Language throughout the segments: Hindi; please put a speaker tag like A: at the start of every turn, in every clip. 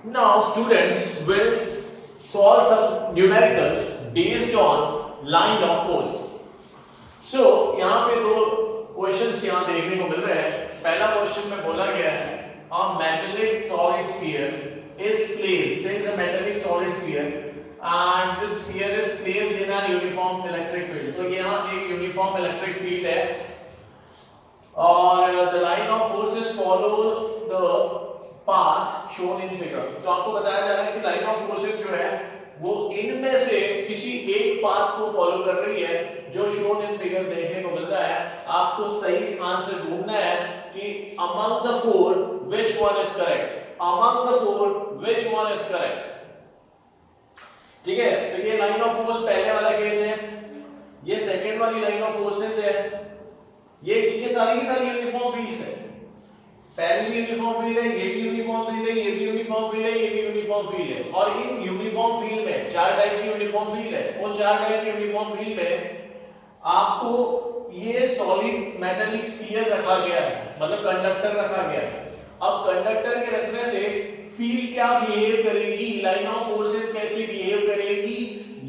A: Now students will solve some numericals based on line of force. So यहाँ पे दो क्वेश्चंस यहाँ देखने को मिल रहे हैं. पहला क्वेश्चन में बोला गया है a metallic solid sphere is placed. There is a metallic solid sphere and this sphere is placed in an uniform electric field. तो यहाँ एक uniform electric field है और the line of forces follow the path shown in figure. तो आपको बताया जा रहा है कि लाइन ऑफ फोर्सेस जो है वो इनमें से किसी एक पाथ को फॉलो कर रही है जो शोन इन फिगर देखने को मिल रहा है. आपको सही आंसर ढूंढना है कि among the four which one is correct. Among the four which one is correct. ठीक है, तो ये लाइन ऑफ फोर्स पहले वाला केस है, ये सेकंड वाली लाइन ऑफ फोर्सेस है, ये सारी की सारी यूनिफॉर्म फील्ड्स है. पहली भी यूनिफॉर्म फील्ड है, ये भी यूनिफॉर्म फील्ड है, ये भी यूनिफॉर्म फील्ड है, ये भी यूनिफॉर्म फील्ड है. और इन यूनिफॉर्म फील्ड में चार टाइप की यूनिफॉर्म फील्ड है. उन चार टाइप की यूनिफॉर्म फील्ड में आपको ये सॉलिड मेटालिक स्फीयर रखा गया है, मतलब कंडक्टर रखा गया है. अब कंडक्टर के रखने से फील्ड क्या बिहेव करेगी, लाइन ऑफ फोर्सेस कैसे बिहेव करेगी,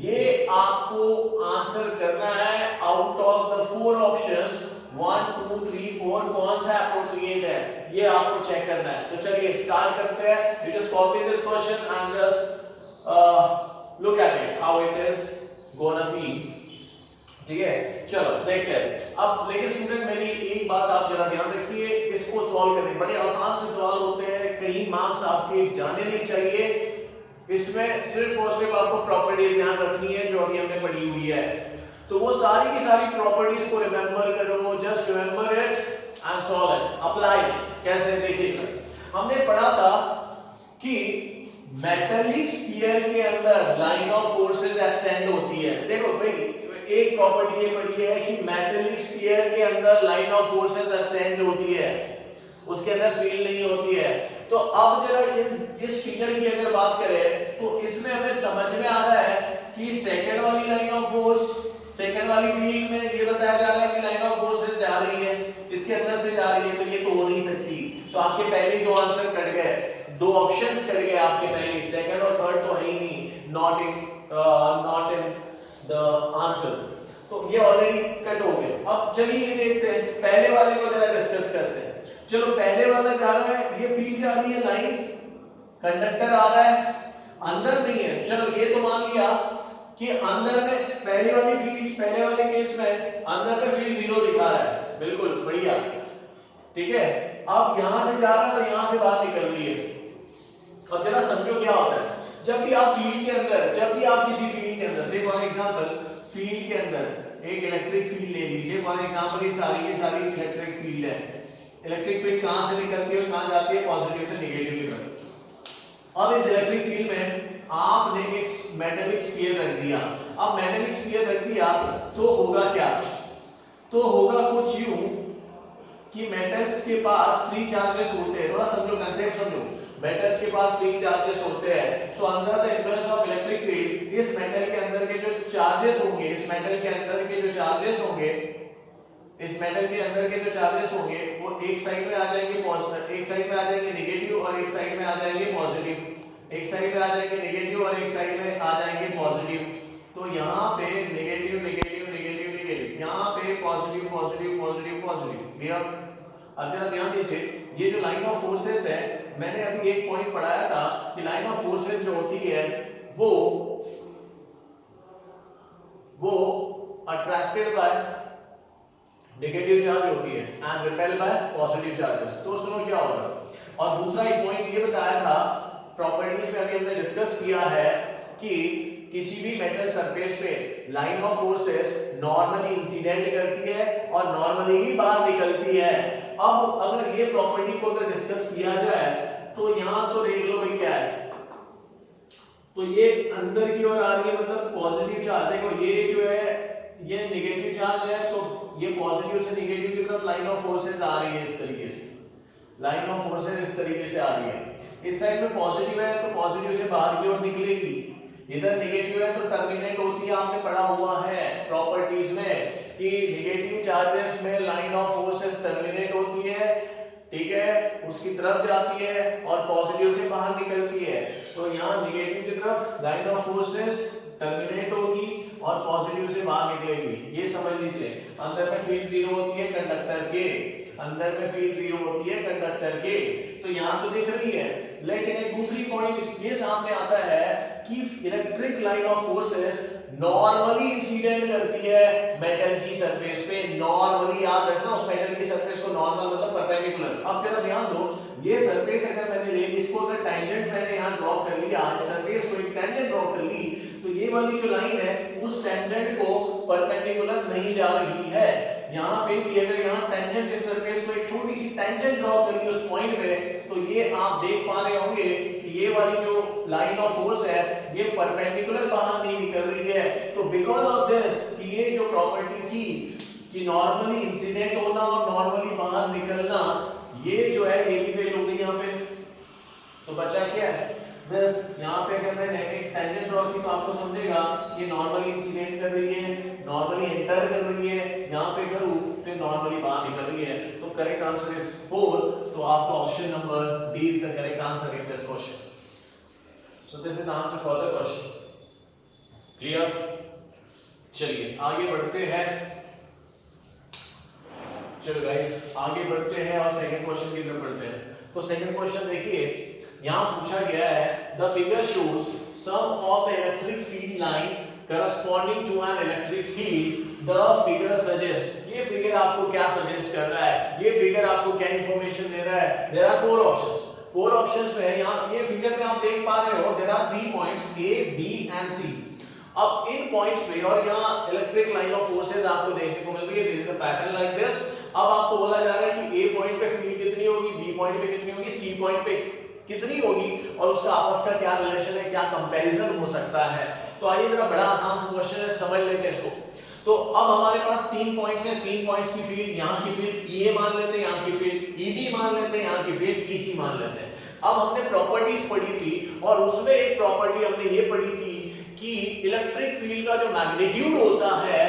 A: ये आपको आंसर करना है. Out of the four options 1 2 3 4 कौन सा अप्रोप्रिएट है ये आपको चेक करना है. तो चलिए स्टार्ट करते हैं. You just copy this question and just look at it how it is gonna be. ठीक है, चलो देखते हैं. अब लेकिन स्टूडेंट मेरी एक बात आप जरा ध्यान रखिए, इसको सॉल्व करने बड़े आसान से सवाल होते हैं, कहीं मार्क्स आपके जाने नहीं चाहिए. इसमें सिर्फ और सिर्फ आपको प्रॉपर्टी ध्यान रखनी है जो अभी हमने पढ़ी हुई है. तो वो सारी की सारी प्रॉपर्टीज को रिमेंबर करो, just remember it and solve it, apply it. कैसे देखिएगा, हमने पढ़ा था कि मेटालिक स्फीयर के अंदर लाइन ऑफ फोर्सेस एक्सटेंड होती है. देखो भाई एक प्रॉपर्टी ये पढ़ी है कि मेटालिक स्फीयर के अंदर लाइन ऑफ फोर्सेस एक्सटेंड होती है, उसके अंदर फील्ड नहीं होती है. तो अब जरा इस फिगर की अगर बात करें तो इसमें हमें समझ में आ रहा है कि सेकंड वाली लाइन ऑफ फोर्स, सेकंड वाली फील्ड में ये बताया जा रहा है कि लाइन ऑफ फोर्सेस जा रही है, इसके अंदर से जा रही है, तो ये तो हो नहीं सकती. तो आपके पहले दो आंसर कट गए, दो ऑप्शंस कट गए आपके पहले. सेकंड और थर्ड तो है ही नहीं, नॉट इन द आंसर. तो ये ऑलरेडी कट हो गए. अब चलिए देखते हैं पहले वाले को जरा डिस्कस करते हैं. चलो पहले वाला जा रहा है, ये फील्ड जा रही है लाइंस, कंडक्टर आ रहा है, अंदर नहीं है. चलो ये तो मान लिया कि अंदर में पहले वाली फील्ड, पहले वाले केस में अंदर में फील्ड 0 दिखा रहा है, बिल्कुल बढ़िया. ठीक है, अब यहां से जा रहा है और यहां से बाहर निकल रही है. अब जरा समझो क्या होता है जब भी आप फील्ड के अंदर, जब भी आप किसी फील्ड के अंदर, से फॉर एग्जांपल फील्ड के अंदर एक इलेक्ट्रिक फील्ड ले लीजिए. फॉर एग्जांपल ये सारी की सारी इलेक्ट्रिक फील्ड है. इलेक्ट्रिक फील्ड कहां से निकलती है और कहां जाती है, पॉजिटिव से नेगेटिव की तरफ. अब इस इलेक्ट्रिक फील्ड में आपने एक मेटालिक स्फीयर रख दिया. अब मेटालिक स्फीयर रख दिया तो होगा क्या, तो होगा कुछ यूं कि मेटल्स के पास फ्री चार्जेस होते हैं. थोड़ा समझो, कांसेप्ट समझो. मेटल्स के पास फ्री चार्जेस होते हैं, तो अंदर the influence of electric field इस मेटल के अंदर के जो चार्जेस होंगे, इस मेटल के अंदर के जो चार्जेस होंगे, इस मेटल के अंदर के जो चार्जेस होंगे वो एक साइड में आ जाएंगे पॉजिटिव, एक साइड में आ जाएंगे नेगेटिव और एक साइड में आ जाएंगे पॉजिटिव. एक साइड में आ जाएंगे नेगेटिव और एक साइड में आ जाएंगे पॉजिटिव. तो यहाँ पे नेगेटिव नेगेटिव नेगेटिव नेगेटिव, यहाँ पे positive positive positive positive. Clear. अब जरा ध्यान दीजिए, ये जो लाइन ऑफ फोर्सेस है, मैंने अभी एक पॉइंट पढ़ाया था कि लाइन ऑफ फोर्सेस जो होती है वो अट्रैक्टेड बाय नेगेटिव चार्ज होती है and repel by positive charges. तो सुनो क्या होगा. और दूसरा एक पॉइंट ये बताया था प्रॉपर्टीज में, अभी हमने डिस्कस किया है कि किसी भी मेटल सरफेस पे line of forces normally incident करती है और नॉर्मली ही बाहर निकलती है. अब अगर ये प्रॉपर्टी को अगर डिस्कस किया जाए तो यहां तो देख लो भाई क्या है, तो ये अंदर की ओर आ रही है, मतलब पॉजिटिव चार्ज. देखो ये जो है ये नेगेटिव चार्ज है, तो ये पॉजिटिव से नेगेटिव की तरफ लाइन ऑफ फोर्सेस आ रही है. इस तरीके से लाइन ऑफ फोर्सेस इस तरीके से आ रही है. इस साइड में पॉजिटिव है तो पॉजिटिव से बाहर की ओर निकलेगी, इधर नेगेटिव है तो टर्मिनेट होती है. आपने पढ़ा हुआ है प्रॉपर्टीज में कि नेगेटिव चार्जेस में लाइन ऑफ फोर्सेस टर्मिनेट होती है, ठीक है, उसकी तरफ जाती है और पॉजिटिव से बाहर निकलती है। तो यहाँ नेगेटिव की तरफ लाइन ऑफ फोर्सेस टर्मिनेट होगी और पॉजिटिव से बाहर निकलेगी, ये समझ लीजिए। अंदर में फील्ड जीरो होती है कंडक्टर के, अंदर में फील्ड जीरो होती है कंडक्टर के, तो यहाँ तो दिख रही है। लेकिन एक दूसरी पॉइंट ये सामने आता है कि electric line of forces normally incident करती है मेटल की सरफेस पे। नॉर्मली याद रखना, उस मेटल की सरफेस को नॉर्मल मतलब परपेंडिकुलर। अब जरा ध्यान दो, ये सरफेस अगर मैंने ले ली, इसको अगर टेंजेंट मैंने यहाँ ड्रॉ कर लिया, इस सरफेस को एक टेंजेंट ड्रॉ कर ली, तो ये वाली जो लाइन है उस टेंजेंट को परपेंडिकुलर नहीं जा रही है। यहाँ पे भी अगर यहाँ टेंजेंट इस सरफेस को एक छोटी सी टेंजेंट ड्रॉ करी उस पॉइंट पे, तो ये आप देख पा रहे होंगे कि ये वाली जो लाइन ऑफ फोर्स है ये परपेंडिकुलर बाहर नहीं निकल रही है। तो बिकॉज ऑफ दिस, ये जो प्रॉपर्टी थी कि नॉर्मली इंसिडेंट होना और नॉर्मली बाहर निकलना, ये जो है ये भी फेल हो गई यहाँ पे। तो बचा क्या है, बस यहाँ पे अगर मैंने एक टेंजेंट ड्रॉ की तो आपको समझेगा ये नॉर्मली इंसिडेंट कर रही है, नॉर्मली एंटर कर रही है, यहाँ पे करूँ तो नॉर्मली बाहर निकल रही है। तो करेक्ट आंसर इज 4। तो आपका option number D is the correct answer in this question. So this is the answer for the question. Clear? चलिए आगे बढ़ते हैं। चलो गाइस आगे बढ़ते हैं और सेकंड क्वेश्चन की तरफ बढ़ते हैं। तो सेकंड क्वेश्चन देखिए, यहाँ पूछा गया है the figure shows some of the electric field lines corresponding to an electric field the figure suggest. ये फिगर आपको क्या सजेस्ट कर रहा है, ये फिगर आपको क्या इंफॉर्मेशन दे रहा है। देयर आर 4 ऑप्शंस, 4 ऑप्शंस में यहाँ ये फिगर में आप देख पा रहे हो there are 3 points A, B and C। अब इन पॉइंट्स पे और यहाँ इलेक्ट्रिक लाइन ऑफ फोर्सेस आपको देखने को मिल रही है, there is a pattern like this. अब आपको बोला जा रहा है कि A पॉइंट पे फील्ड कितनी होगी, B पॉइंट पे कितनी होगी, C पॉइंट पे कितनी होगी और उसका आपस का क्या रिलेशन है, क्या कंपैरिजन हो सकता है। तो आइए जरा बड़ा आसान सा क्वेश्चन है, समझ लेते हैं इसको। तो अब हमारे पास 3 पॉइंट्स हैं, 3 पॉइंट्स की फील्ड, यहाँ की फील्ड EA मान लेते हैं, यहाँ की फील्ड EB मान लेते हैं, यहाँ की फील्ड EC मान लेते हैं। अब हमने प्रॉपर्टीज पढ़ी थी और उसमें एक प्रॉपर्टी हमने ये पढ़ी थी कि इलेक्ट्रिक फील्ड का जो मैग्नीट्यूड होता है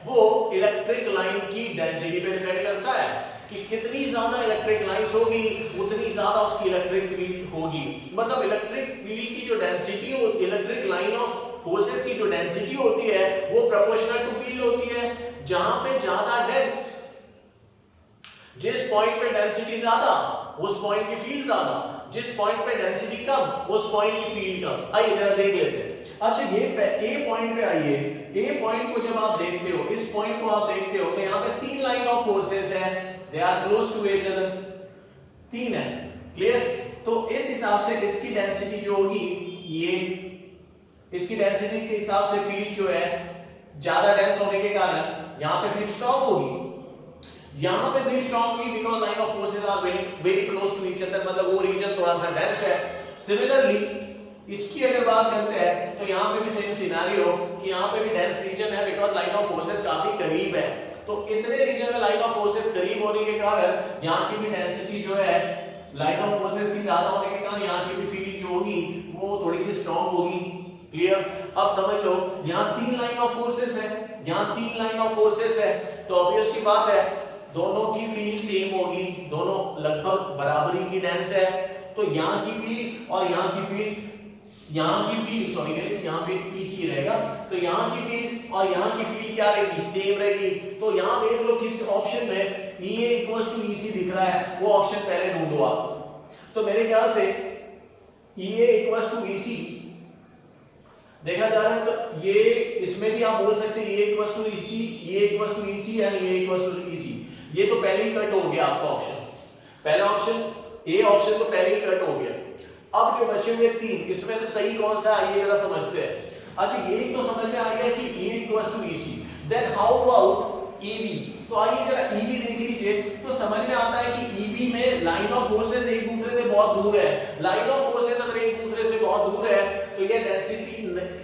A: वो इलेक्ट्रिक लाइन की डेंसिटी पे डिपेंड करता है कि कितनी ज्यादा इलेक्ट्रिक लाइंस होगी उतनी ज्यादा उसकी इलेक्ट्रिक फील्ड होगी। मतलब इलेक्ट्रिक फील्ड की जो डेंसिटी होती है, इलेक्ट्रिक लाइन ऑफ फोर्सेस की जो डेंसिटी होती है वो प्रोपोर्शनल टू फील्ड होती है। जहां पे ज्यादा डेंस, जिस पॉइंट पे डेंसिटी ज्यादा उस पॉइंट की फील्ड ज्यादा, जिस पॉइंट पे डेंसिटी कम उस पॉइंट की फील्ड कम। आइए जरा देख लेते हैं। अच्छा ये A पॉइंट पे आइए, A पॉइंट को जब आप देखते हो, इस पॉइंट को आप देखते हो तो यहाँ पे 3 लाइन ऑफ फोर्सेस है, they are close to each other, 3 है। क्लियर? तो इस हिसाब से इसकी डेंसिटी जो होगी ये, इसकी डेंसिटी के हिसाब से फील्ड जो है ज्यादा डेंस होने के कारण यहाँ पे फील्ड स्ट्रांग होगी, यहाँ पे फील्ड स्ट्रांग होगी because line of forces are very close to each other, मतलब वो रीजन थोड़ा सा डेंस है। सिमिलरली इसकी अगर बात करते हैं तो यहाँ पे भी सेम सिनेरियो कि यहाँ पे भी डेंस रीजन है बिकॉज़ लाइन ऑफ फोर्सेस काफी करीब है। तो इतने रीजन में लाइन ऑफ फोर्सेस करीब होने के कारण यहाँ की भी डेंसिटी जो है लाइन ऑफ फोर्सेस की ज्यादा होने के कारण यहाँ की भी फील्ड जो होगी वो थोड़ी सी स्ट्रांग होगी। क्लियर? अब समझ लो यहाँ 3 लाइन ऑफ फोर्सेस है, यहाँ 3 लाइन ऑफ फोर्सेस है, तो ऑब्वियस सी बात है दोनों की फील्ड सेम होगी, दोनों लगभग बराबरी की डेंस है। तो यहाँ की फील्ड और यहाँ की फील्ड, यहाँ की फील्ड सॉरी गाइस यहाँ पे EC रहेगा, तो यहाँ की फील्ड और यहाँ की फील्ड क्या रहेगी, सेम रहेगी। तो यहाँ देख लो किस ऑप्शन में EA EC दिख रहा है, वो ऑप्शन पहले ढूंढो आप। तो मेरे ख्याल से EA EC देखा जा रहा है, तो ये इसमें भी आप बोल सकते हैं EA EC, EA EC या EA EC। ये तो पहले ही कट हो गया आपका ऑप्शन, पहला ऑप्शन A ऑप्शन तो पहले ही कट हो गया। अब जो बचे हुए 3, इसमें से सही कौन सा है ये जरा समझते हैं। अच्छा ये तो समझ में आ गया कि EA EC, then how about EB। तो आइए जरा EB देख लीजिए, तो समझ में आता है कि EB में लाइन ऑफ फोर्सेस एक दूसरे से बहुत दूर है। लाइन ऑफ फोर्सेस अगर एक दूसरे से बहुत दूर है तो ये डेंसिटी,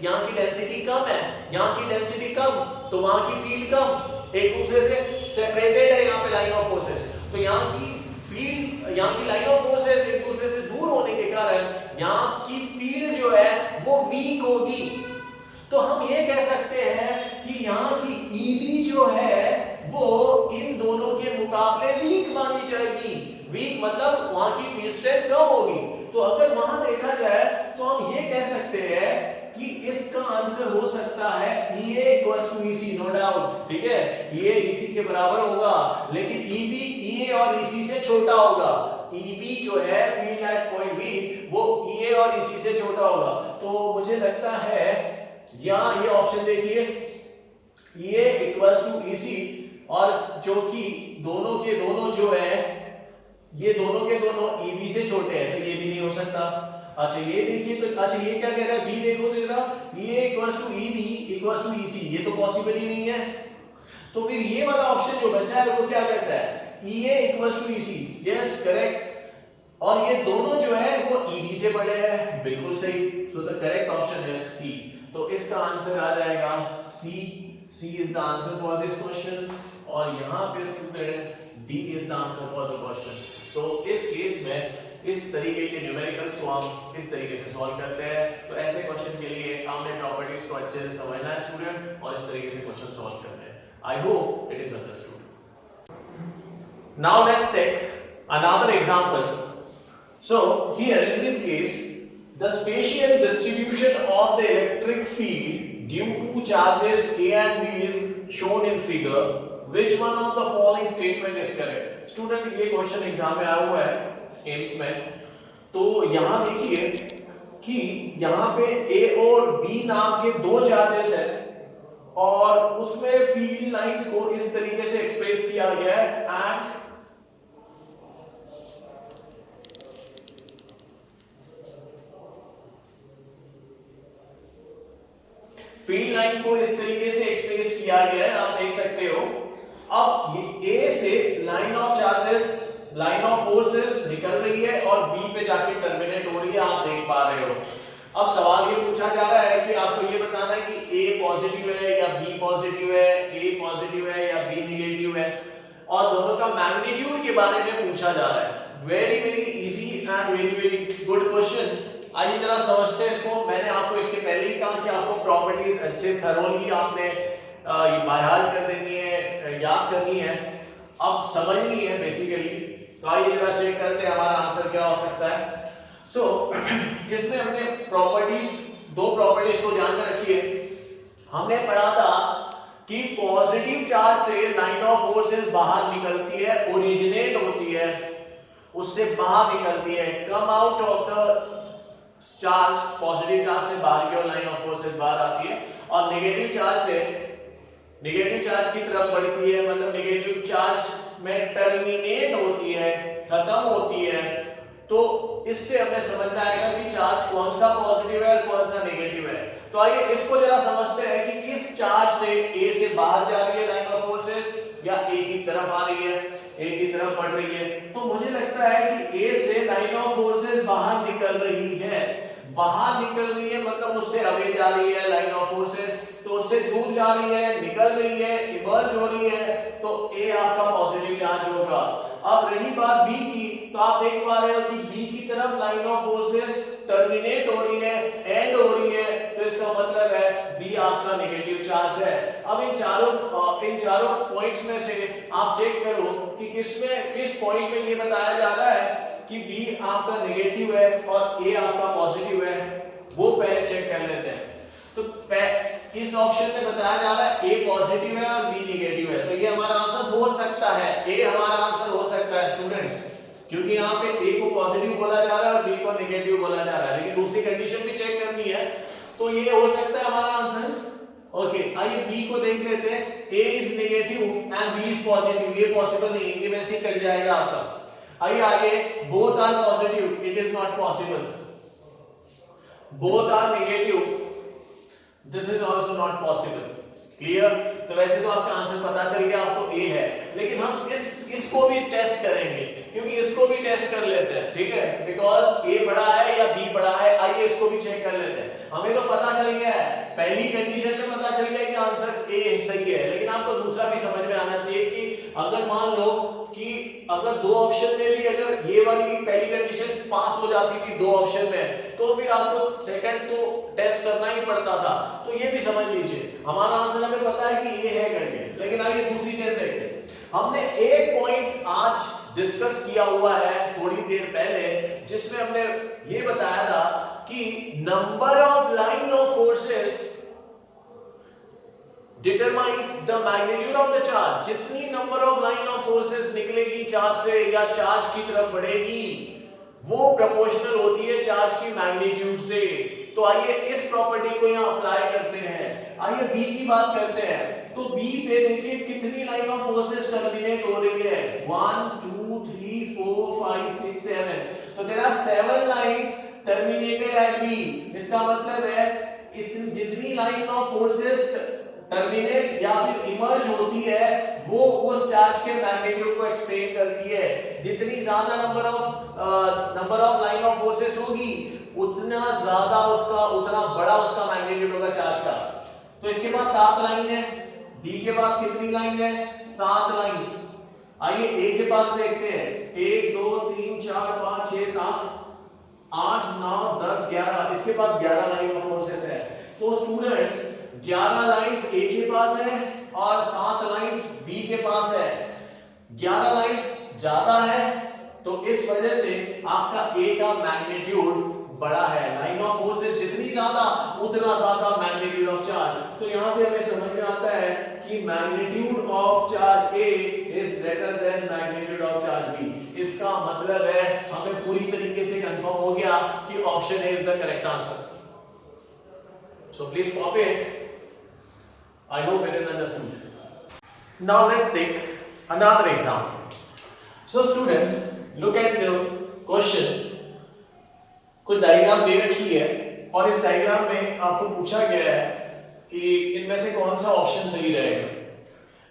A: यहाँ की डेंसिटी कम है, यहाँ की डेंसिटी कम, तो वहां की फील्ड कम, एक दूसरे से सेपरेटेड है यहाँ पे लाइन ऑफ फोर्सेस। तो यहाँ की फील्ड, यहाँ की लाइन ऑफ फोर्सेस एक दूसरे से दूर होने के कारण यहाँ की फील्ड जो है वो वीक होगी। तो हम ये कह सकते हैं कि यहाँ की EB जो है वो इन दोनों के मुकाबले वीक मानी जाएगी। वीक तो अगर वहां देखा जाए तो हम ये कह सकते हैं कि इसका आंसर हो सकता है EA equals to EC, no doubt, ठीक है, ये EC के बराबर होगा, लेकिन EB EA और EC से छोटा होगा। EB जो है फील्ड एट पॉइंट B वो EA और EC से छोटा होगा। तो मुझे लगता है यहाँ ये ऑप्शन देखिए, EA इक्वल्स टू EC, और जो कि दोनों के दोनों जो है ये दोनों के दोनों EB से छोटे हैं, तो ये भी नहीं हो सकता। अच्छा ये देखिए, तो अच्छा ये क्या कह रहा है, B देखो तो जरा, EA equals to EB equals to EC, ये तो पॉसिबल ही नहीं है। तो फिर ये वाला ऑप्शन जो बचा है वो क्या कहता है, EA equals to EC, yes correct, और ये दोनों जो है वो EB से बड़े हैं, बिल्कुल सही। सो द करेक्ट ऑप्शन है C। तो इसका आंसर आ जाएगा C is the answer for this question, और यहाँ पे student D is the answer for the question. तो इस केस में इस तरीके के न्यूमेरिकल्स को हम इस तरीके से सॉल्व करते हैं। तो ऐसे क्वेश्चन के लिए हमने प्रॉपर्टीज को अच्छे से समझना है स्टूडेंट, और इस तरीके से क्वेश्चन सॉल्व करने हैं। I hope it is understood. Now let's take another example. So here in this case the spatial distribution of the electric field due to charges A and B is shown in figure. Which one of the following statement is correct? Student ये क्वेश्चन एग्जाम में आया हुआ है एम्स में। तो यहाँ देखिए कि यहाँ पे A और B नाम के दो चार्जेस है, और उसमें फील्ड लाइंस को इस तरीके से एक्सप्रेस किया गया है एट फील्ड लाइन को इस तरीके से एक्सप्रेस किया गया है, आप देख सकते हो। अब ये A से line of charges, line of forces निकल रही है और B पे जाके टर्मिनेट हो रही है, आप देख पा रहे हो। अब सवाल ये पूछा जा रहा है कि आपको ये बताना है कि A पॉजिटिव है या B पॉजिटिव है, A पॉजिटिव है या B नेगेटिव है, और दोनों का मैग्नीट्यूड के बारे में पूछा जा रहा है। Very very easy and very very good question. आइए जरा समझते हैं इसको। मैंने आपको इसके पहले ही कहा कि आपको प्रॉपर्टीज अच्छे थरोली आपने बाय हार्ट कर देनी है, याद करनी है, अब समझनी है बेसिकली। तो आइए जरा चेक करते हैं हमारा आंसर क्या हो सकता है। सो इसमें हमने प्रॉपर्टीज, दो प्रॉपर्टीज को ध्यान में रखिए। हमने पढ़ा था कि पॉजिटिव चार्ज से लाइन ऑफ फोर्सेस बाहर निकलती है, ओरिजिनेट होती है, उससे बाहर निकलती है, come out of the charge. Positive charge से बाहर की ओर लाइन ऑफ फोर्सेस बाहर आती है, और नेगेटिव चार्ज से नेगेटिव चार्ज की तरफ बढ़ती है, मतलब नेगेटिव चार्ज में टर्मिनेट होती है, खत्म होती है। तो इससे हमें समझना आएगा कि चार्ज कौन सा पॉजिटिव है और कौन सा नेगेटिव है। तो आइए इसको जरा समझते हैं कि किस चार्ज से A से बाहर जा रही है लाइन ऑफ फोर्सेस, या A की तरफ आ रही है, A की तरफ बढ़ रही है। तो मुझे लगता है कि A से लाइन ऑफ फोर्सेस बाहर निकल रही है, बाहर निकल रही है मतलब उससे अवे जा रही है लाइन ऑफ फोर्सेस, तो उससे दूर जा रही है, निकल रही है, इमर्ज हो रही है, तो A आपका पॉजिटिव चार्ज होगा। अब रही बात B की, तो आप देख पा रहे हो कि B की तरफ लाइन ऑफ फोर्सेस टर्मिनेट हो रही है, एंड हो रही है, तो इसका मतलब है B आपका नेगेटिव चार्ज है। अब इन चारों पॉइंट्स में से आप चेक करो कि किस पॉइंट में ये बताया जा रहा है कि B आपका नेगेटिव है और A आपका पॉजिटिव है, वो पहले चेक कर लेते हैं। तो इस ऑप्शन में बताया जा रहा है A पॉजिटिव है और B नेगेटिव है, तो ये हमारा आंसर हो सकता है, A हमारा आंसर हो सकता है स्टूडेंट्स, क्योंकि यहाँ पे A को पॉजिटिव बोला जा रहा है और B को नेगेटिव बोला जा रहा है, लेकिन दूसरी कंडीशन भी चेक करनी है, तो ये हो सकता है हमारा आंसर। ओके, आइए B को देख लेते हैं। A is negative and B is positive, ये पॉसिबल नहीं है, ये वैसे ही कट जाएगा आपका। आइए आगे, both are positive, it is not possible. Both are negative, this is also not possible. Clear? तो वैसे तो आपका आंसर पता चल गया, आपको A है, लेकिन हम इसको भी टेस्ट करेंगे, क्योंकि इसको भी टेस्ट कर लेते हैं, ठीक है, बिकॉज A बड़ा है या B बड़ा है। आइए इसको भी चेक कर लेते हैं। हमें तो पता चल गया है, पहली कंडीशन में पता चल गया कि आंसर A सही है, लेकिन आपको दूसरा भी समझ में आना चाहिए कि अगर मान लो कि अगर दो ऑप्शन में भी अगर ये वाली पहली कंडीशन पास हो जाती थी दो ऑप्शन में, तो फिर आपको सेकंड तो टेस्ट करना ही पड़ता था। तो ये भी समझ लीजिए, हमारा आंसर हमें पता है कि ये है करके, लेकिन आइए दूसरी टेस्ट देखते हैं। हमने एक पॉइंट आज डिस्कस किया हुआ है थोड़ी देर पहले, जिसमें हमने ये बताया था कि number of line of forces determines the magnitude of the charge. जितनी number of line of forces निकलेगी चार्ज से या चार्ज की तरफ बढ़ेगी, वो प्रोपोर्शनल होती है चार्ज की मैग्नीट्यूड से। तो आइए इस प्रॉपर्टी को यहां अप्लाई करते हैं। आइए बी की बात करते हैं। तो बी पे देखिए कितनी लाइन ऑफ फोर्सेस टर्मिनेट हो रही है, 1 2 3 4 5 6 7। तो there are 7 lines terminated at B. इसका मतलब है जितनी लाइन ऑफ फोर्सेस टर्मिनेट या फिर इमर्ज होती है वो उस चार्ज के मैग्नीट्यूड को एक्सप्लेन करती है। जितनी ज्यादा number of line of forces होगी उतना ज्यादा उतना बड़ा उसका मैग्नीट्यूड होगा चार्ज का। तो इसके पास 7 लाइन है, डी के पास कितनी लाइन है, 7 लाइंस। आइए ए के पास देखते हैं, 1 2 3 4 5 6 7 8 9 10 11। इसके पास 11 लाइन ऑफ फोर्सेस है। तो स्टूडेंट्स 11 लाइंस ए के पास है और 7 लाइंस बी के पास है। 11 लाइंस ज्यादा है तो इस वजह से आपका ए का मैग्नीट्यूड बड़ा है। लाइन ऑफ फोर्सेस जितनी ज्यादा उतना ज्यादा मैग्नीट्यूड ऑफ चार्ज। तो यहां से हमें समझ में आता है कि magnitude of charge A is greater than magnitude of charge B. इसका मतलब है हमें पूरी तरीके से कंफर्म हो गया कि option A is the correct answer. So please copy it. I hope it is understood. Now let's take another example. So student, look at the question. कुछ डायग्राम दे रखी है और इस डायग्राम में आपको पूछा गया है कि इनमें से कौन सा ऑप्शन सही रहेगा।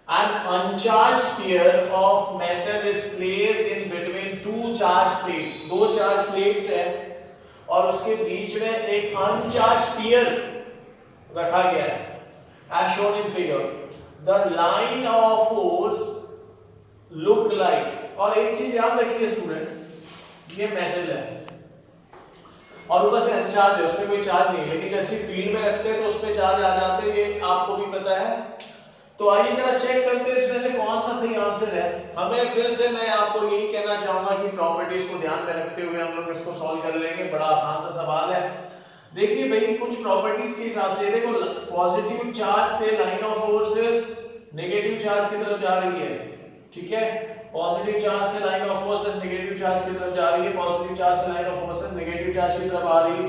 A: An uncharged sphere of metal is placed in between two charged plates. दो चार्ज प्लेट्स है और उसके बीच में एक अनचार्ज स्फीयर रखा गया है as shown in figure. The line of force look like। और एक चीज याद रखिए स्टूडेंट, ये मेटल है और ऊपर से अनचार्ज है, उसमें कोई चार्ज नहीं है, लेकिन जैसे फील्ड में रखते हैं तो उसमें चार्ज आ जाते हैं, ये आपको भी पता है। तो आइए जरा चेक करते हैं इसमें से कौन सा सही आंसर है। हमें फिर से मैं आपको यही कहना चाहूंगा कि प्रॉपर्टीज को ध्यान में रखते हुए हम लोग इसको सॉल्व कर लेंगे। बड़ा आसान सा सवाल है। देखिए भाई कुछ प्रॉपर्टीज के हिसाब से देखो, पॉजिटिव चार्ज से line of forces negative charge की तरफ जा रही है, ठीक है। पॉजिटिव चार्ज से line of forces negative charge की तरफ जा रही है, पॉजिटिव चार्ज से line of forces negative charge की तरफ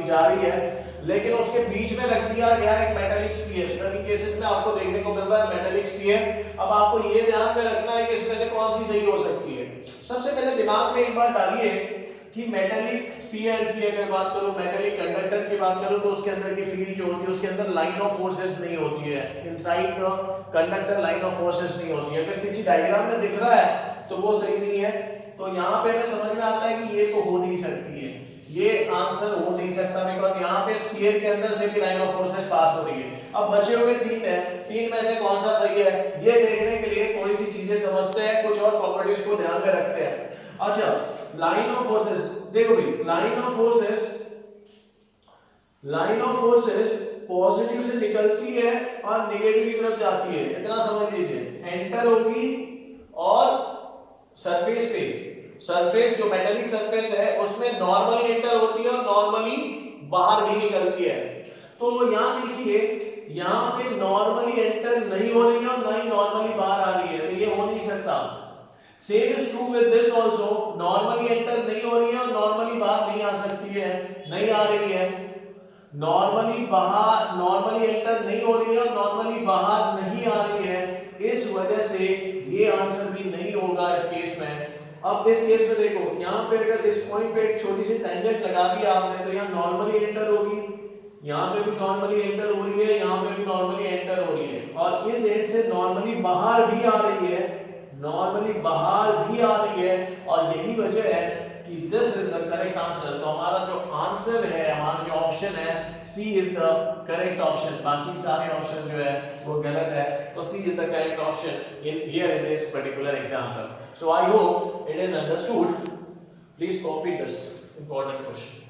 A: जा रही है, लेकिन उसके बीच में रख दिया गया एक मेटालिक स्फीयर। सभी केसेस में आपको देखने को मिल रहा है मेटालिक स्फीयर। अब आपको ये ध्यान में रखना है कि इसमें से कौन सी सही हो सकती है। सबसे पहले दिमाग में एक बात डालिए कि मेटालिक स्फीयर की अगर बात करूं, मेटालिक कंडक्टर की बात करूं, तो उसके अंदर की फील्ड जो होती है उसके अंदर लाइन ऑफ फोर्सेस नहीं होती है। Inside the conductor line of forces नहीं होती है। अगर किसी डायग्राम में दिख रहा है तो वो सही नहीं है। तो यहाँ पे हमें समझ में आता है कि ये तो हो नहीं सकती है, ये आंसर हो नहीं सकता, बिकॉज़ यहाँ पे स्फीयर के अंदर से भी लाइन ऑफ फोर्सेस पास हो रही है। अब बचे हुए 3 है, 3 में से कौन सा सही है ये देखने के लिए थोड़ी सी चीजें समझते हैं, कुछ और प्रॉपर्टीज को ध्यान में रखते हैं। अच्छा, लाइन ऑफ फोर्सेस देखो भाई, लाइन ऑफ फोर्सेस पॉजिटिव से निकलती है और नेगेटिव की तरफ जाती है, इतना समझ लीजिए। एंटर होगी और सरफेस जो मेटालिक सरफेस है उसमें नॉर्मली एंटर होती है और नॉर्मली बाहर भी निकलती है। तो यहां देखिए, यहां पे नॉर्मली एंटर नहीं हो रही है और ना ही नॉर्मली बाहर आ रही है, तो ये हो नहीं सकता। Same is true with this also, normally enter नहीं हो रही है और नॉर्मली बाहर नहीं आ सकती है, नहीं आ रही है। नॉर्मली एंटर नहीं हो रही है और नॉर्मली बाहर नहीं आ रही है, इस वजह से ये आंसर भी नहीं होगा इस केस में। अब इस केस में देखो, यहाँ पे अगर इस पॉइंट पे एक छोटी सी टेंजेंट लगा दिया आपने तो यहाँ नॉर्मली एंटर होगी, यहाँ पे भी नॉर्मली एंटर हो रही है, यहाँ पे भी नॉर्मली एंटर हो रही है, और इस एंड से नॉर्मली बाहर भी आ रही है, और यही वजह है कि this is the correct answer. तो हमारा जो आंसर है, हमारा जो ऑप्शन है, C is the correct option. बाकी सारे ऑप्शन जो है वो गलत है, तो C is the correct option in here in this particular example. So I hope it is understood. Please copy this important question.